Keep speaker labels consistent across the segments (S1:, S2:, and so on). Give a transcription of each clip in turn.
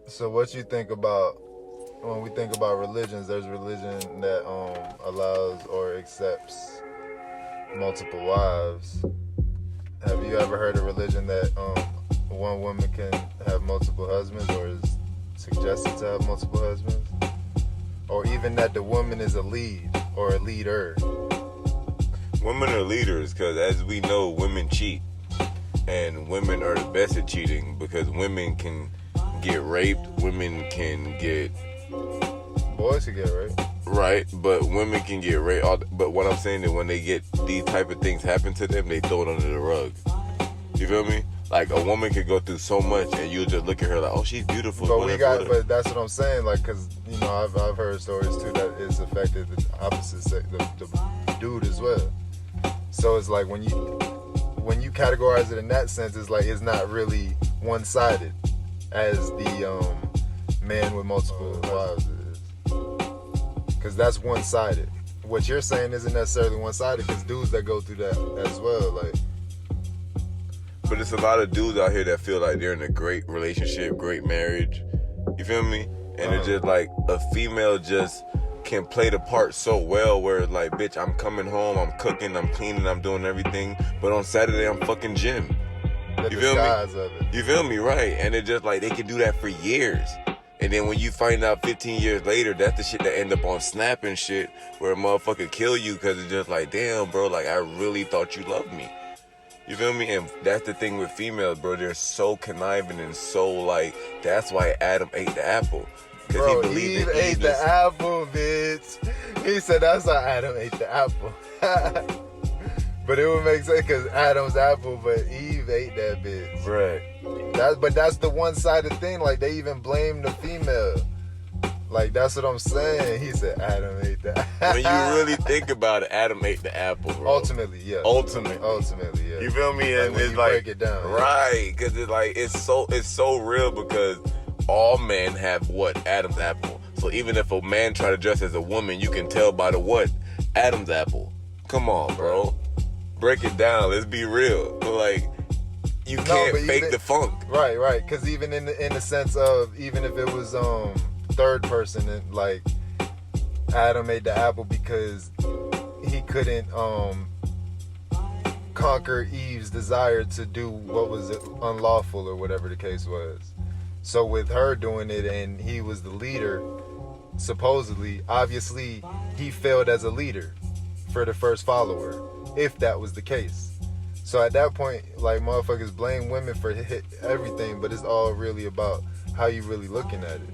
S1: So what you think about when we think about religions? There's religion that allows or accepts multiple wives. Have you ever heard a religion that one woman can have multiple husbands, or is suggested to have multiple husbands, or even that the woman is a lead or a leader?
S2: Women are leaders because, as we know, women cheat, and women are the best at cheating because women can get raped, women can get...
S1: Boys can get raped.
S2: Right, but women can get raped. But what I'm saying is when they get these type of things happen to them, they throw it under the rug. You feel me? Like, a woman could go through so much and you'll just look at her like, oh, she's beautiful.
S1: But but that's what I'm saying. Like, because, you know, I've heard stories too that it's affected the opposite sex, the dude as well. So it's like when you categorize it in that sense, it's like it's not really one-sided as the man with multiple wives is, because that's one-sided. What you're saying isn't necessarily one-sided, because dudes that go through that as well, like.
S2: But it's a lot of dudes out here that feel like they're in a great relationship, great marriage. You feel me? And it's just like a female just can play the part so well where it's like, bitch, I'm coming home, I'm cooking, I'm cleaning, I'm doing everything, but on Saturday I'm fucking gym. You feel me?
S1: Of it.
S2: You feel me? Right. And it's just like they can do that for years. And then when you find out 15 years later, that's the shit that end up on Snap and shit, where a motherfucker kill you because it's just like, damn, bro, like, I really thought you loved me. You feel me? And that's the thing with females, bro. They're so conniving and so, like, that's why Adam ate the apple. Because he believed
S1: Eve
S2: in
S1: ate the apple, bitch. He said that's why Adam ate the apple. But it would make sense because Adam's apple, but Eve ate that bitch.
S2: Right.
S1: But that's the one-sided thing. Like, they even blame the female. Like, that's what I'm saying. He said Adam ate the apple.
S2: When you really think about it, Adam ate the apple, bro.
S1: Ultimately, yeah. Ultimately, yeah.
S2: You feel me? And
S1: when
S2: it's
S1: you
S2: like,
S1: break it down.
S2: Right. Because it's like, it's so real because all men have what? Adam's apple. So even if a man try to dress as a woman, you can tell by the what? Adam's apple. Come on, bro. Break it down. Let's be real. Like, you can't fake the funk.
S1: Right. Because even in the sense of, even if it was third person, and like Adam ate the apple because he couldn't conquer Eve's desire to do what was unlawful or whatever the case was. So with her doing it and he was the leader, supposedly, obviously he failed as a leader for the first follower, if that was the case. So at that point, like, motherfuckers blame women for everything, but it's all really about how you really looking at it.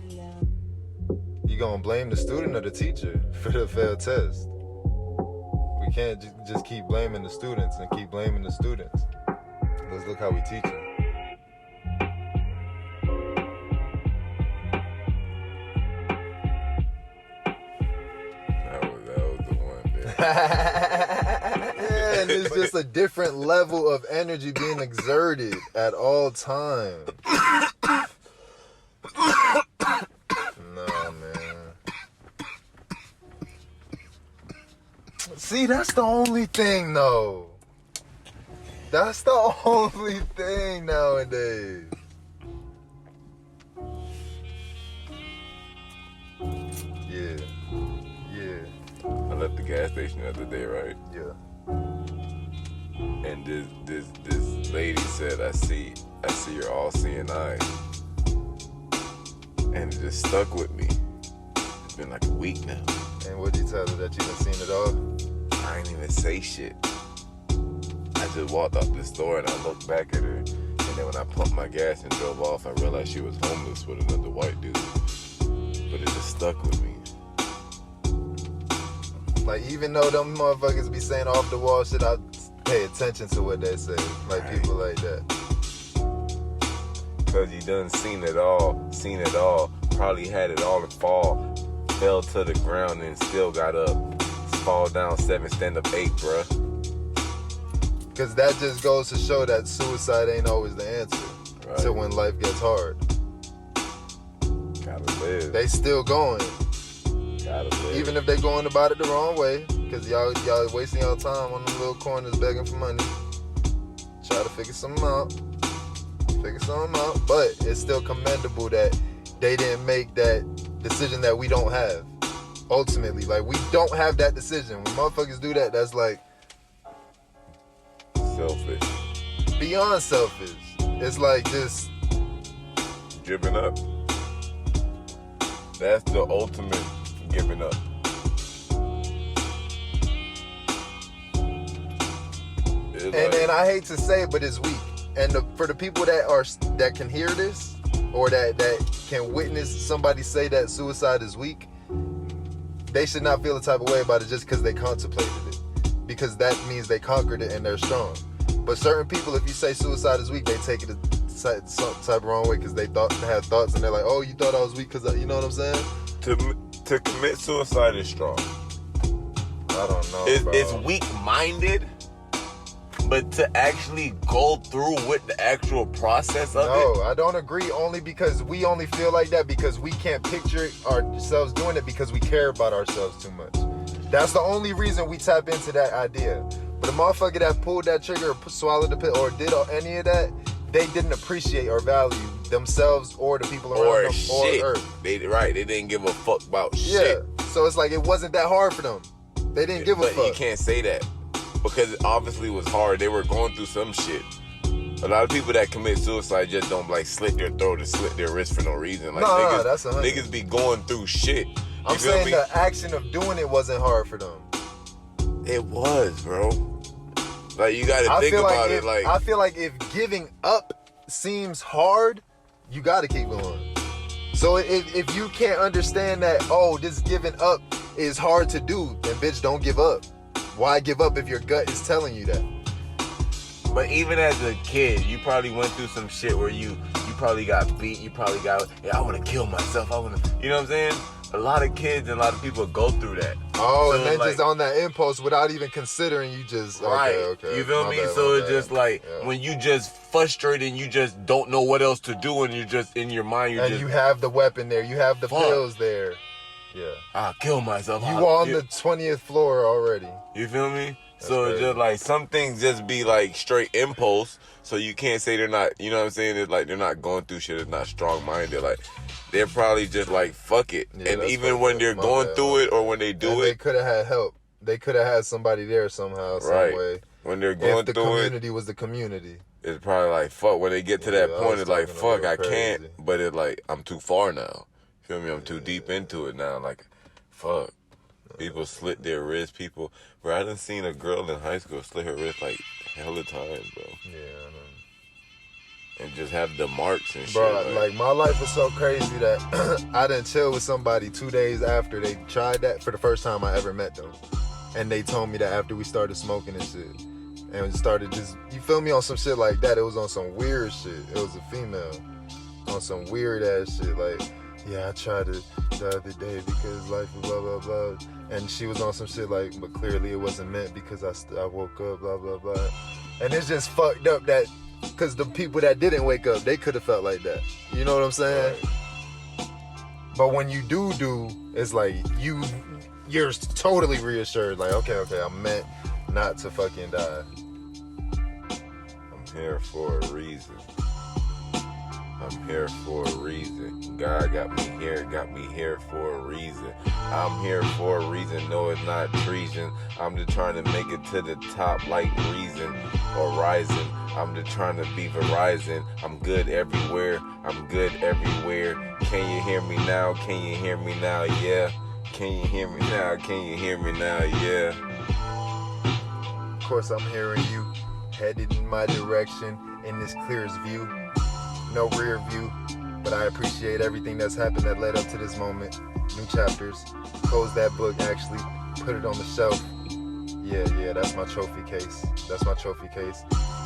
S1: You gonna blame the student or the teacher for the failed test? We can't just keep blaming the students and keep blaming the students. Let's look how we teach them. And it's just a different level of energy being exerted at all times. No, man. See, that's the only thing, though. That's the only thing nowadays. Yeah.
S2: I left the gas station the other day, right?
S1: Yeah.
S2: And this lady said, I see your all-seeing eyes. And it just stuck with me. It's been like a week now.
S1: And what'd you tell her, that you done seen it all?
S2: I ain't even say shit. I just walked out the store and I looked back at her. And then when I pumped my gas and drove off, I realized she was homeless with another white dude. But it just stuck with me.
S1: Like, even though them motherfuckers be saying off the wall shit, I pay attention to what they say. Like, right. People like that.
S2: Cause you done seen it all, probably had it all and fell to the ground and still got up. Fall down 7, stand up 8, bruh.
S1: Cause that just goes to show that suicide ain't always the answer. Right. To when life gets hard.
S2: Gotta live.
S1: They still going.
S2: Gotta live.
S1: Even if they going about it the wrong way. Cause y'all wasting y'all time on the little corners begging for money. Try to figure something out. But it's still commendable that they didn't make that decision that we don't have. Ultimately, like, we don't have that decision. When motherfuckers do that, that's like
S2: selfish.
S1: Beyond selfish. It's like just
S2: giving up. That's the ultimate giving up.
S1: And I hate to say it, but it's weak. And for the people that can hear this, or that can witness somebody say that suicide is weak, they should not feel the type of way about it just because they contemplated it. Because that means they conquered it and they're strong. But certain people, if you say suicide is weak, they take it some type of wrong way because they had thoughts and they're like, oh, you thought I was weak because, you know what I'm saying?
S2: To commit suicide is strong.
S1: I don't know,
S2: it's weak-minded. But to actually go through with the actual process of it?
S1: No, I don't agree, only because we only feel like that because we can't picture ourselves doing it because we care about ourselves too much. That's the only reason we tap into that idea. But the motherfucker that pulled that trigger or swallowed the pill or did any of that, they didn't appreciate or value themselves or the people around them
S2: shit.
S1: or Earth.
S2: They didn't give a fuck about shit.
S1: Yeah, so it's like it wasn't that hard for them. They didn't give a fuck.
S2: But you can't say that. Because it obviously was hard. They were going through some shit. A lot of people that commit suicide just don't like slit their throat or slit their wrist for no reason. Like niggas be going through shit.
S1: I'm saying the action of doing it wasn't hard for them.
S2: It was, bro. Like, you gotta think about it. Like,
S1: I feel like if giving up seems hard, you gotta keep going. So if you can't understand that, oh, this giving up is hard to do, then bitch, don't give up. Why give up if your gut is telling you that?
S2: But even as a kid, you probably went through some shit where you probably got beat. You probably got, I want to kill myself. You know what I'm saying? A lot of kids and a lot of people go through that.
S1: Oh, so and then like, just on that impulse without even considering, you just,
S2: right.
S1: Okay.
S2: You feel me? So it's just like, when you just frustrated and you just don't know what else to do and you're just in your mind,
S1: you have the weapon there. You have the pills there. Yeah.
S2: I'll kill myself.
S1: You on the 20th floor already.
S2: You feel me? So it's just like some things just be like straight impulse. So you can't say they're not, you know what I'm saying? It's like they're not going through shit. It's not strong minded. Like they're probably just like, fuck it. Yeah, and even when they're going through it or when they do it.
S1: They could have had help. They could have had somebody there somehow, some way.
S2: When they're going through it.
S1: If the community was the community.
S2: It's probably like, fuck. When they get to that point, it's like, fuck, I can't. But it's like, I'm too far now. Feel me? I'm too deep into it now. Like, fuck. People slit their wrists. Bro, I done seen a girl in high school slit her wrist like hella times, bro.
S1: Yeah, I know.
S2: And just have the marks and shit.
S1: Bro, like my life was so crazy that I done chill with somebody 2 days after they tried that for the first time I ever met them. And they told me that after we started smoking and shit. And we started just, you feel me, on some shit like that. It was on some weird shit. It was a female. On some weird ass shit. Like, yeah, I tried it the other day because life was blah, blah, blah. And she was on some shit like, but clearly it wasn't meant because I woke up, blah, blah, blah. And it's just fucked up that, because the people that didn't wake up, they could have felt like that. You know what I'm saying? Right. But when you do, it's like, you're totally reassured. Like, okay, I'm meant not to fucking die.
S2: I'm here for a reason. I'm here for a reason. God got me here for a reason. I'm here for a reason. No, it's not treason. I'm just trying to make it to the top like reason or rising. I'm just trying to be Verizon. I'm good everywhere. Can you hear me now? Can you hear me now? Yeah. Can you hear me now? Can you hear me now? Yeah.
S1: Of course, I'm hearing you. Headed in my direction in this clearest view. No rear view, but I appreciate everything that's happened that led up to this moment. New chapters. Close that book, actually. Put it on the shelf. Yeah, that's my trophy case.